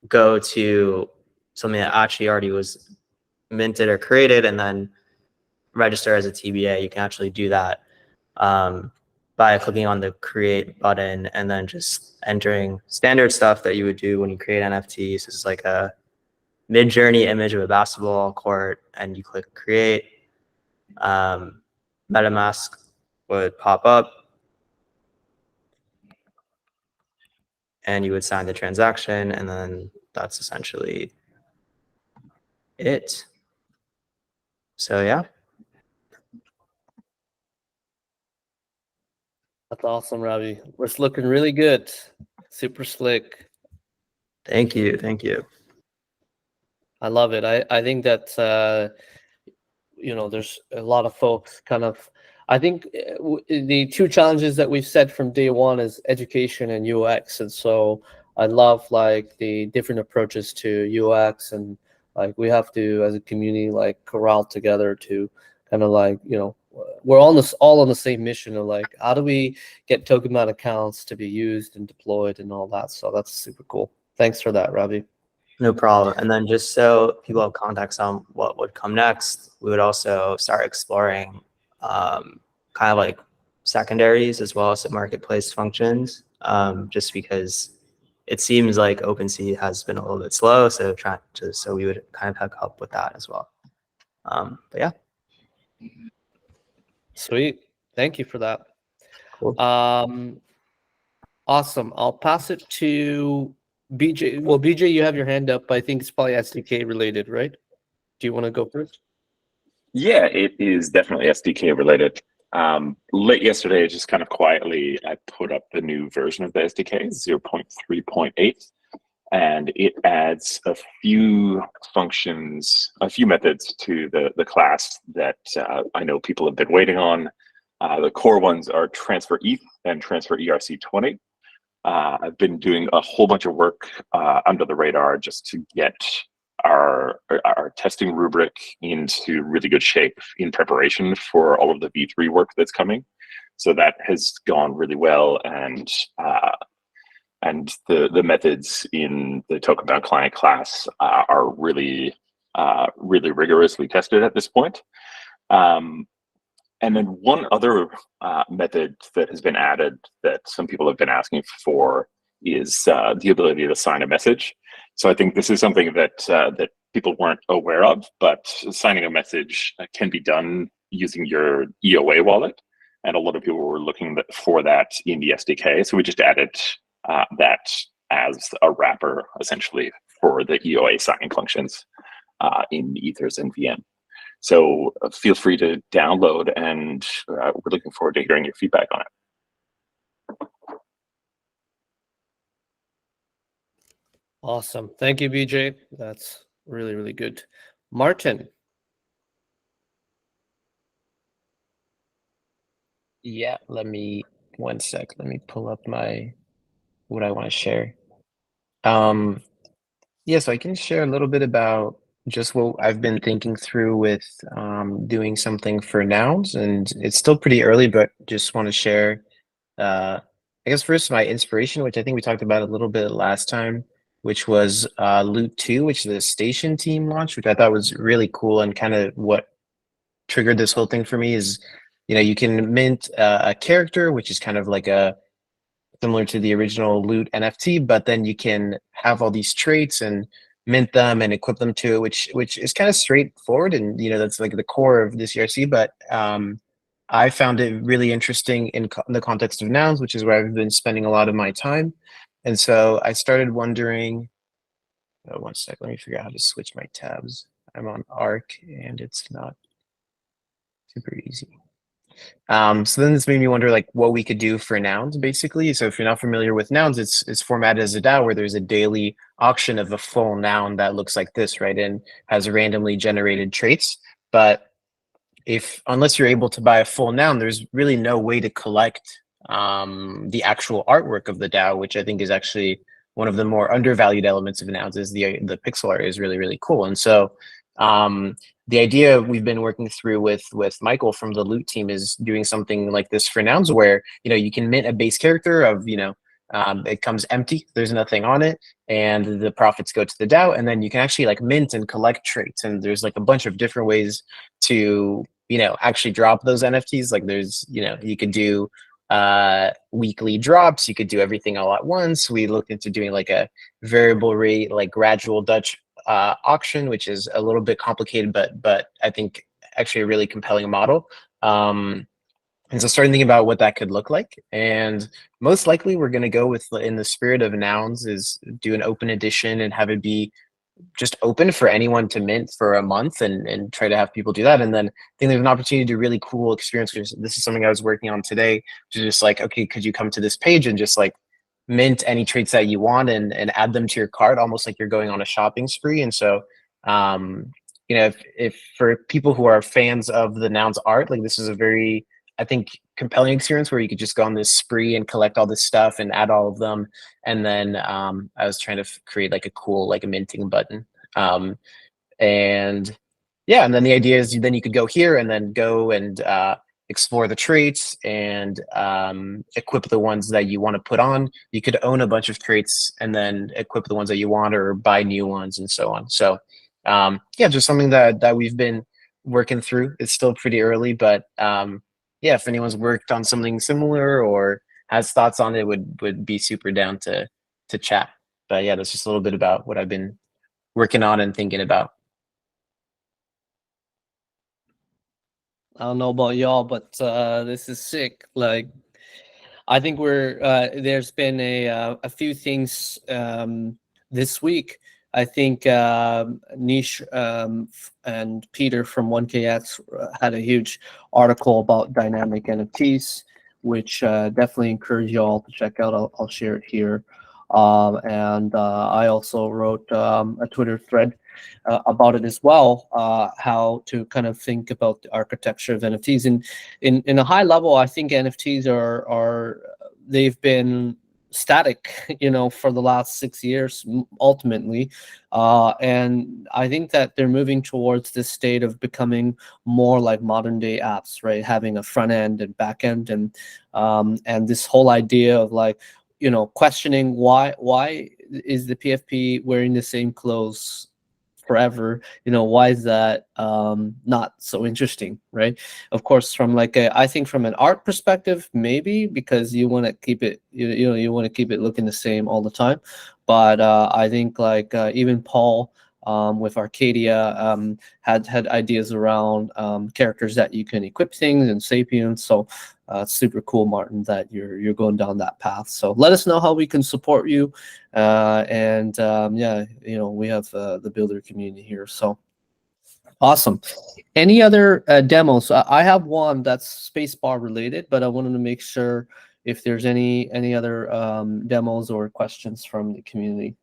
go to something that actually already was minted or created and then register as a TBA, you can actually do that by clicking on the create button and then just entering standard stuff that you would do when you create NFTs. This is like a mid-journey image of a basketball court, and you click create. MetaMask would pop up, and you would sign the transaction, and then that's essentially it. So yeah. That's awesome, Ravi. It's looking really good. Super slick. Thank you. Thank you. I love it. I think that there's a lot of folks kind of. I think the two challenges that we've set from day one is education and UX, and so I love like the different approaches to UX, and like we have to as a community like corral together to kind of like we're all on the same mission of like how do we get Tokenbound accounts to be used and deployed and all that. So that's super cool. Thanks for that, Ravi. No problem. And then just so people have context on what would come next, we would also start exploring kind of like secondaries as well as the marketplace functions, just because it seems like OpenSea has been a little bit slow. So so we would kind of hook up with that as well. But yeah. Sweet. Thank you for that. Cool. Awesome. I'll pass it to BJ. Well, BJ, you have your hand up. I think it's probably SDK related, right? Do you want to go first? Yeah, it is definitely SDK related. Late yesterday, just kind of quietly, I put up the new version of the SDK, 0.3.8, and it adds a few functions, a few methods to the class that I know people have been waiting on. The core ones are transfer ETH and transfer ERC20. I've been doing a whole bunch of work under the radar just to get our testing rubric into really good shape in preparation for all of the V3 work that's coming. So that has gone really well, and the methods in the Tokenbound client class are really rigorously tested at this point. And then one other method that has been added that some people have been asking for is the ability to sign a message. So I think this is something that that people weren't aware of, but signing a message can be done using your EOA wallet. And a lot of people were looking for that in the SDK. So we just added that as a wrapper, essentially, for the EOA signing functions in Ethers and VM. So feel free to download, and we're looking forward to hearing your feedback on it. Awesome. Thank you, BJ. That's really, really good. Martin. Yeah, let me pull up what I want to share. Yeah, so I can share a little bit about just what I've been thinking through with doing something for nouns, and it's still pretty early, but just want to share I guess first my inspiration, which I think we talked about a little bit last time, which was Loot 2, which is the station team launch, which I thought was really cool, and kind of what triggered this whole thing for me is, you can mint a character, which is kind of like similar to the original Loot NFT, but then you can have all these traits and mint them and equip them to it, which is kind of straightforward, and that's like the core of this ERC. But I found it really interesting in the context of nouns, which is where I've been spending a lot of my time. And so I started wondering, one sec, let me figure out how to switch my tabs. I'm on Arc and it's not super easy. So then this made me wonder like what we could do for nouns basically. So if you're not familiar with nouns, it's formatted as a DAO where there's a daily auction of a full noun that looks like this, right? And has randomly generated traits. But unless you're able to buy a full noun, there's really no way to collect the actual artwork of the DAO, which I think is actually one of the more undervalued elements of nouns. Is the pixel art is really, really cool. And so the idea we've been working through with Michael from the Loot team is doing something like this for nouns, where you can mint a base character of it comes empty, there's nothing on it, and the profits go to the DAO, and then you can actually like mint and collect traits, and there's like a bunch of different ways to actually drop those NFTs. Like there's you could do weekly drops, you could do everything all at once. We looked into doing like a variable rate, like gradual Dutch auction, which is a little bit complicated, but I think actually a really compelling model. And so starting thinking about what that could look like, and most likely we're going to go with, in the spirit of nouns, is do an open edition and have it be just open for anyone to mint for a month, and try to have people do that. And then I think there's an opportunity to do really cool experience. This is something I was working on today, which is just like, okay, could you come to this page and just like mint any traits that you want and add them to your cart, almost like you're going on a shopping spree. And so if for people who are fans of the nouns art, like this is a very, I think, compelling experience where you could just go on this spree and collect all this stuff and add all of them. And then I was trying to create like a cool, like a minting button. And yeah, and then the idea is then you could go here and then go and explore the traits and equip the ones that you want to put on. You could own a bunch of traits and then equip the ones that you want, or buy new ones and so on. So yeah, just something that we've been working through. It's still pretty early, but yeah, if anyone's worked on something similar or has thoughts on it, would be super down to chat. But yeah, that's just a little bit about what I've been working on and thinking about. I don't know about y'all, but this is sick. Like, I think there's been a few things this week. I think Nish and Peter from 1KX had a huge article about dynamic NFTs, which definitely encourage y'all to check out. I'll share it here. And I also wrote a Twitter thread about it as well, how to kind of think about the architecture of NFTs. And in a high level, I think NFTs they've been static, for the last 6 years, ultimately. And I think that they're moving towards this state of becoming more like modern day apps, right? Having a front end and back end, and this whole idea of like, questioning why is the PFP wearing the same clothes forever? Why is that not so interesting, right? Of course, from like I think from an art perspective, maybe because you want to keep it, you want to keep it looking the same all the time. But I think like even Paul with Arcadia had ideas around characters that you can equip things and Sapiens. So it's super cool, Martin, that you're going down that path. So let us know how we can support you. And yeah, we have the builder community here. So awesome. Any other demos? I have one that's spacebar related, but I wanted to make sure if there's any other demos or questions from the community.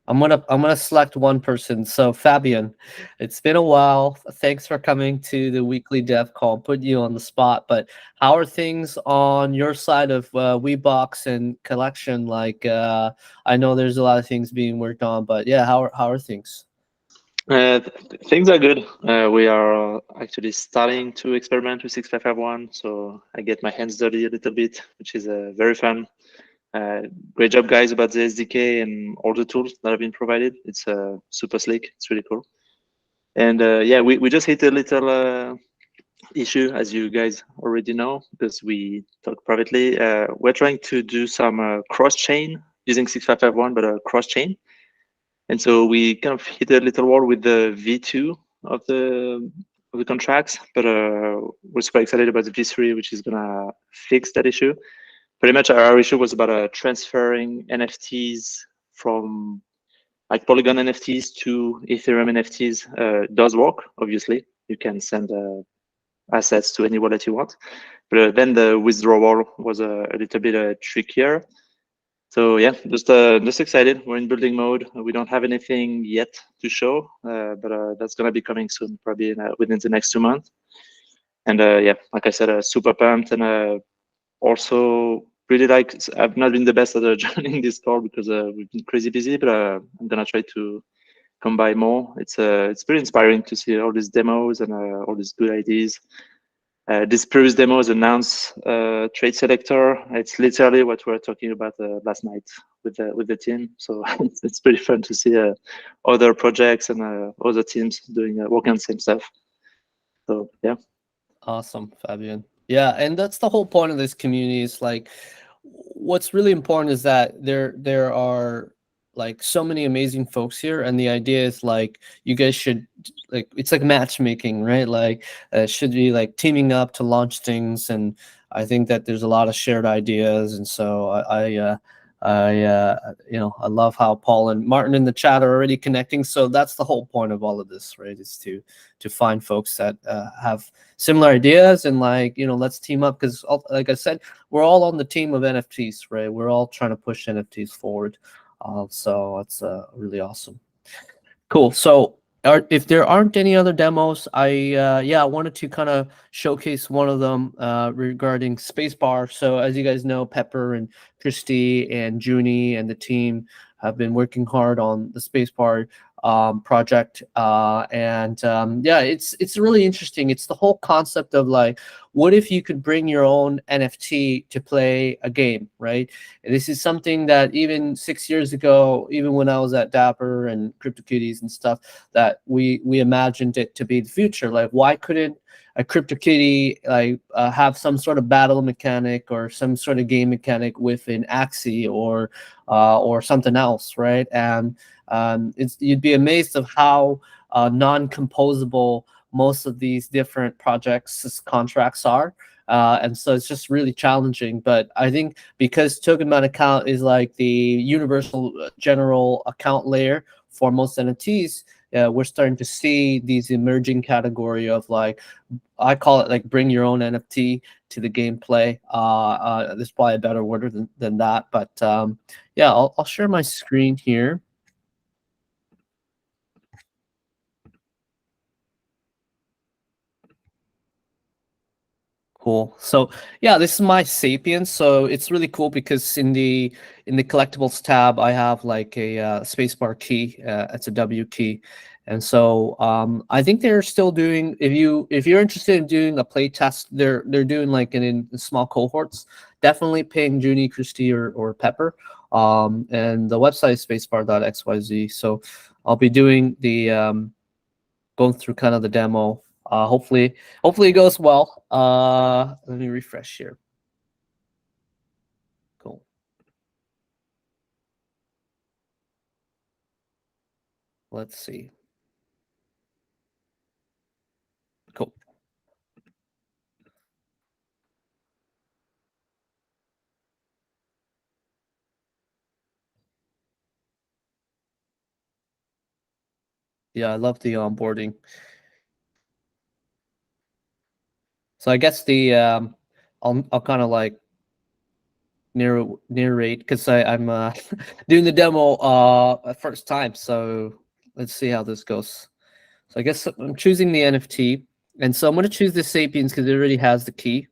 I'm gonna select one person. So Fabian, it's been a while. Thanks for coming to the weekly dev call. Put you on the spot, but how are things on your side of Weebox and collection? Like, I know there's a lot of things being worked on, but yeah, how are things? Things are good. We are actually starting to experiment with 6551, so I get my hands dirty a little bit, which is very fun. Great job, guys, about the SDK and all the tools that have been provided. It's super slick. It's really cool. And yeah, we just hit a little issue, as you guys already know, because we talked privately. We're trying to do some cross-chain using 6551, but cross-chain. And so we kind of hit a little wall with the V2 of the contracts, but we're super excited about the V3, which is gonna fix that issue. Pretty much our issue was about transferring NFTs from like Polygon NFTs to Ethereum NFTs. Does work, obviously. You can send assets to any wallet you want, but then the withdrawal was a little bit trickier. So yeah, just excited. We're in building mode. We don't have anything yet to show, but that's gonna be coming soon, probably within the next 2 months. And yeah, like I said, super pumped, and also really like. I've not been the best at joining this call because we've been crazy busy, but I'm gonna try to come by more. It's pretty inspiring to see all these demos and all these good ideas. This previous demo is announced trade selector. It's literally what we were talking about last night with the team. So it's pretty fun to see other projects and other teams doing working on the same stuff. So yeah. Awesome, Fabian. Yeah, and that's the whole point of this community. Is like, what's really important is that there are like so many amazing folks here, and the idea is like you guys should like it's like matchmaking, right? Like should be like teaming up to launch things, and I think that there's a lot of shared ideas, and so I love how Paul and Martin in the chat are already connecting. So that's the whole point of all of this, right? Is to find folks that have similar ideas and let's team up because, like I said, we're all on the team of NFTs, right? We're all trying to push NFTs forward. So it's really awesome. Cool. So if there aren't any other demos, I wanted to kind of showcase one of them regarding Spacebar. So as you guys know, Pepper and Christy and Junie and the team have been working hard on the Spacebar project, it's really interesting. It's the whole concept of like, what if you could bring your own NFT to play a game, right? And this is something that even 6 years ago, even when I was at Dapper and CryptoKitties and stuff, that we imagined it to be the future. Like, why couldn't a CryptoKitty have some sort of battle mechanic or some sort of game mechanic with an Axie or something else, right? And you'd be amazed of how non-composable most of these different projects contracts are. And so it's just really challenging. But I think because Tokenbound account is like the universal general account layer for most NFTs, we're starting to see these emerging category of like, I call it like bring your own NFT to the gameplay. There's probably a better word than that. But yeah, I'll share my screen here. Cool. So yeah, this is my Sapiens. So it's really cool because in the collectibles tab, I have like a spacebar key. It's a W key, and so I think they're still doing. If you're interested in doing a play test, they're doing like in small cohorts. Definitely ping Junie, Christy, or Pepper. And the website is spacebar.xyz. So I'll be doing the going through kind of the demo. Hopefully it goes well. Let me refresh here. Cool. Let's see. Cool. Yeah, I love the onboarding. So I guess the I'll kind of like narrate because I'm doing the demo first time. So let's see how this goes. So I guess I'm choosing the NFT, and so I'm going to choose the Sapiens because it already has the key.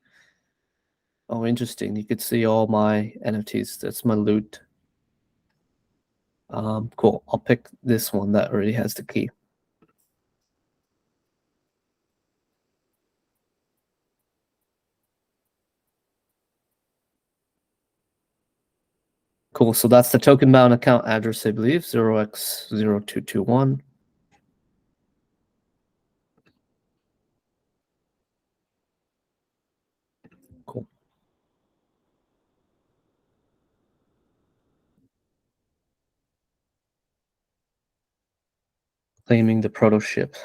Oh, interesting. You could see all my NFTs. That's my loot. Cool. I'll pick this one that already has the key. Cool. So that's the Tokenbound account address, I believe, 0x0221. Cool. claiming the proto ship.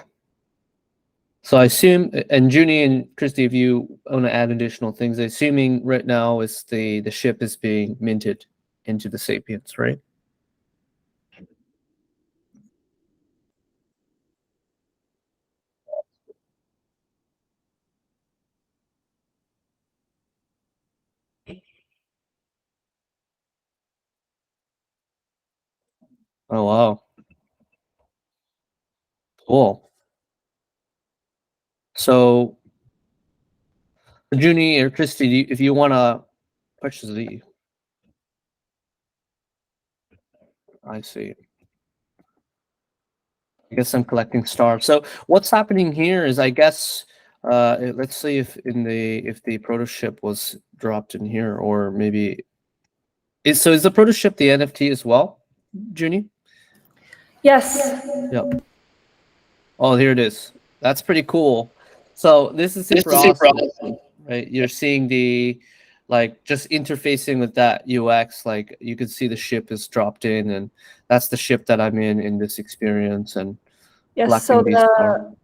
So I assume, and Junie and Christy, if you want to add additional things, assuming right now is the ship is being minted into the Sapiens, right? Oh wow, cool. So, Junie or Christy, if you want to purchase the, I see. I guess I'm collecting stars. So what's happening here is, I guess, let's see if the proto ship was dropped in here, or maybe is the proto ship the NFT as well, Junie? Yes. Yep. Oh, here it is. That's pretty cool. So this is super awesome, right? You're seeing the, like, just interfacing with that UX. Like, you can see the ship is dropped in, and that's the ship that I'm in this experience. And Yes. So collecting these stars.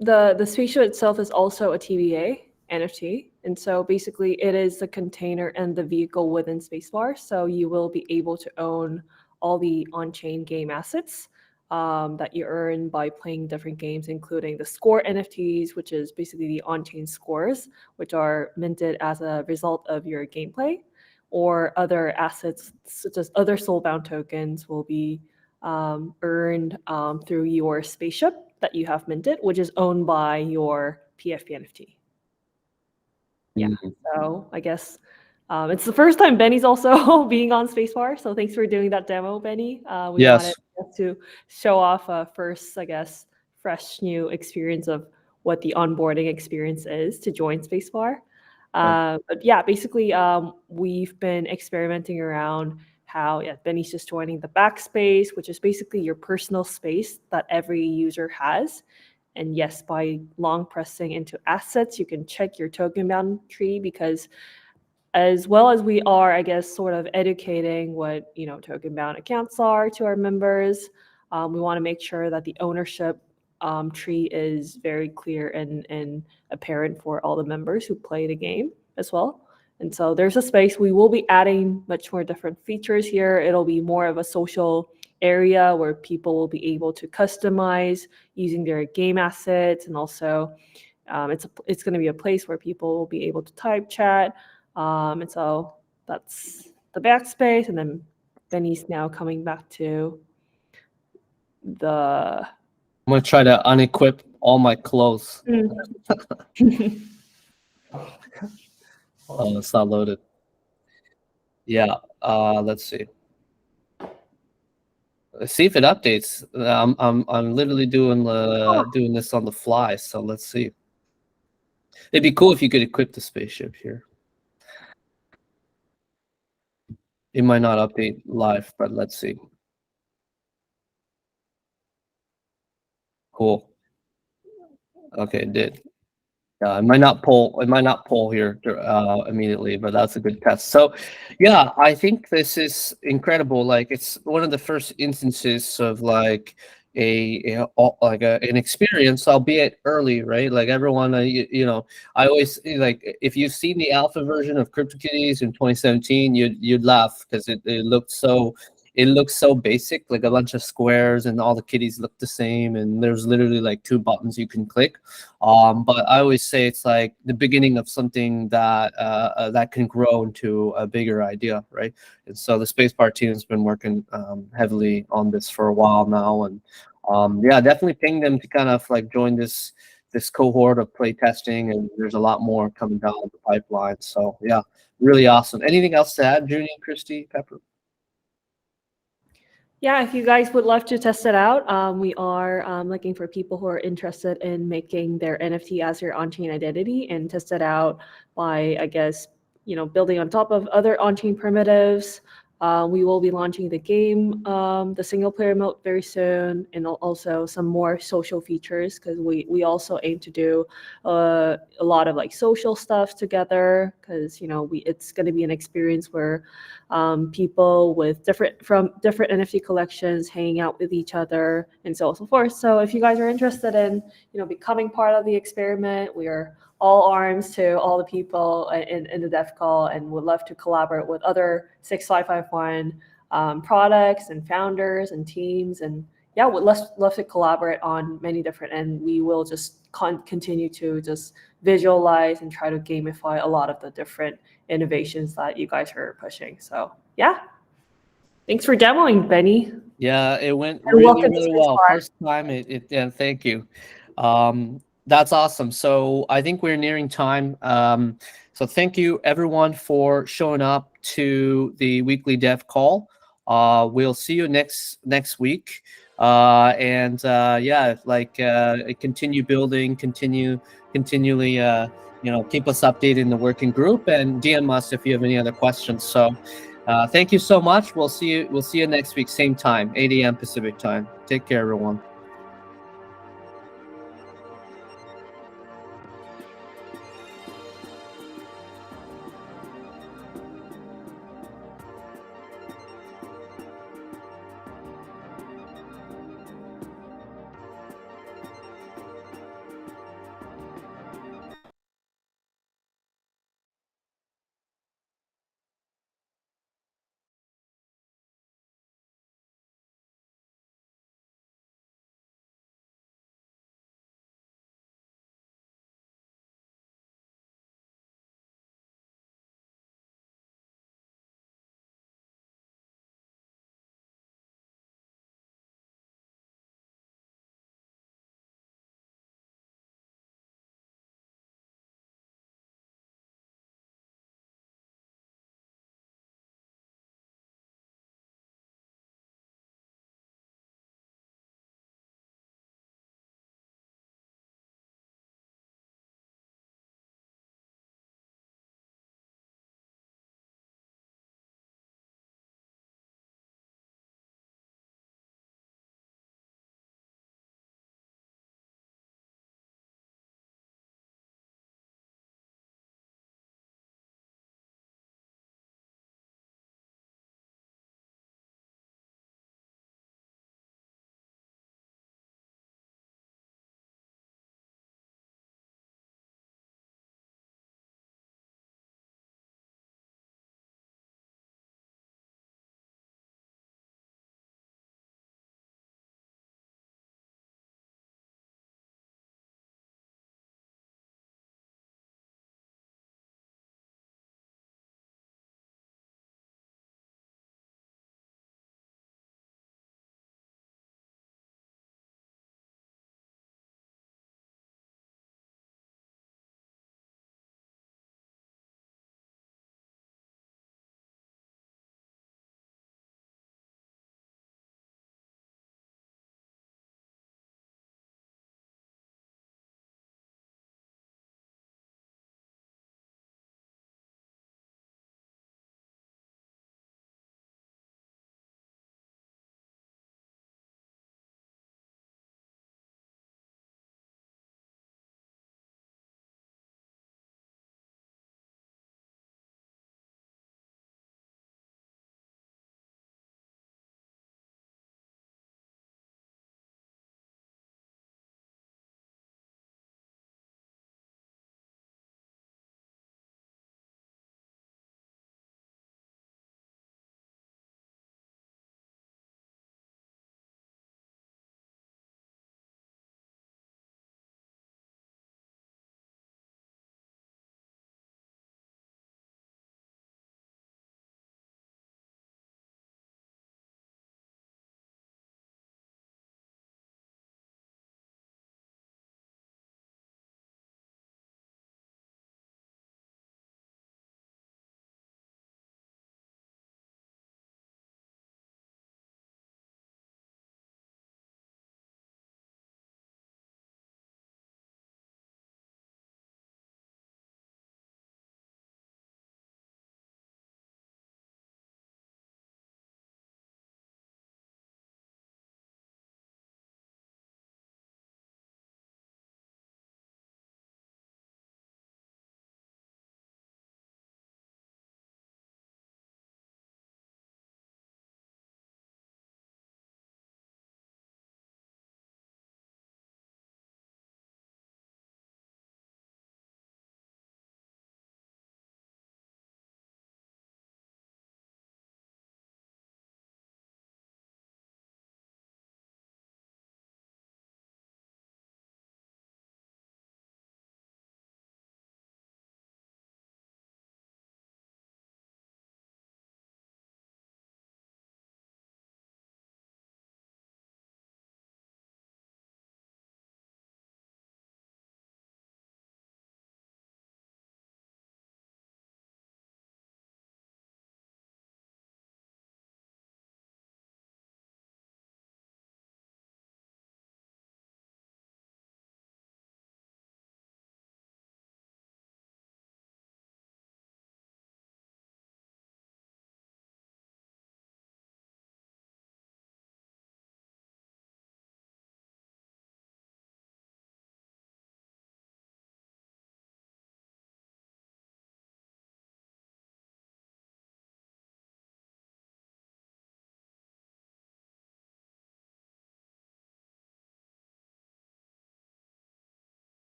the spaceship itself is also a TBA NFT, and so basically it is the container and the vehicle within Spacebar. So you will be able to own all the on-chain game assets that you earn by playing different games, including the score NFTs, which is basically the on-chain scores, which are minted as a result of your gameplay, or other assets such as other soulbound tokens will be earned through your spaceship that you have minted, which is owned by your PFP NFT. Yeah, so I guess it's the first time Benny's also being on Spacebar, so thanks for doing that demo, Benny. We Yes. wanted to show off a first, I guess, fresh new experience of what the onboarding experience is to join Spacebar. But yeah, basically, we've been experimenting around how Benny's just joining the backspace, which is basically your personal space that every user has. And yes, by long pressing into assets, you can check your Tokenbound tree, because as well as we are, I guess, sort of educating what, Tokenbound accounts are to our members, we want to make sure that the ownership tree is very clear and apparent for all the members who play the game as well. And so there's a space. We will be adding much more different features here. It'll be more of a social area where people will be able to customize using their game assets, and also it's going to be a place where people will be able to type chat, and so that's the backspace. And then Benny's now coming back to the I'm gonna try to unequip all my clothes. Oh, it's not loaded. Yeah. Let's see. Let's see if it updates. I'm literally doing this on the fly. So let's see. It'd be cool if you could equip the spaceship here. It might not update live, but let's see. Cool. Okay, it did. It might not pull. It might not pull here immediately, but that's a good test. So, yeah, I think this is incredible. Like, it's one of the first instances of like an experience, albeit early, right? Like everyone, I always like, if you've seen the alpha version of CryptoKitties in 2017, you'd laugh because it looks so basic, like a bunch of squares, and all the kitties look the same, and there's literally like 2 buttons you can click. But I always say it's like the beginning of something that can grow into a bigger idea, right? And so the Spacebar team has been working heavily on this for a while now, and yeah, definitely ping them to kind of like join this cohort of play testing, and there's a lot more coming down the pipeline. So yeah, really awesome. Anything else to add, Junie, Christy, Pepper? Yeah, if you guys would love to test it out, we are looking for people who are interested in making their NFT as their on-chain identity and test it out by, I guess, building on top of other on-chain primitives, We will be launching the game, the single player mode very soon, and also some more social features, because we also aim to do a lot of like social stuff together, because it's going to be an experience where people with different NFT collections hanging out with each other and so on and so forth. So if you guys are interested in becoming part of the experiment, we are all arms to all the people in the dev call, and would love to collaborate with other 6551 products and founders and teams, and yeah, would love to collaborate on many different, and we will just continue to just visualize and try to gamify a lot of the different innovations that you guys are pushing. So yeah, thanks for demoing, Benny. Yeah, it went And really, welcome to really well. Spacebar. First time, and thank you. That's awesome. So I think we're nearing time. So thank you everyone for showing up to the weekly dev call. We'll see you next week. Yeah, continue building, continually, keep us updated in the working group, and DM us if you have any other questions. So thank you so much. We'll see you next week, same time, 8 a.m. Pacific time. Take care, everyone.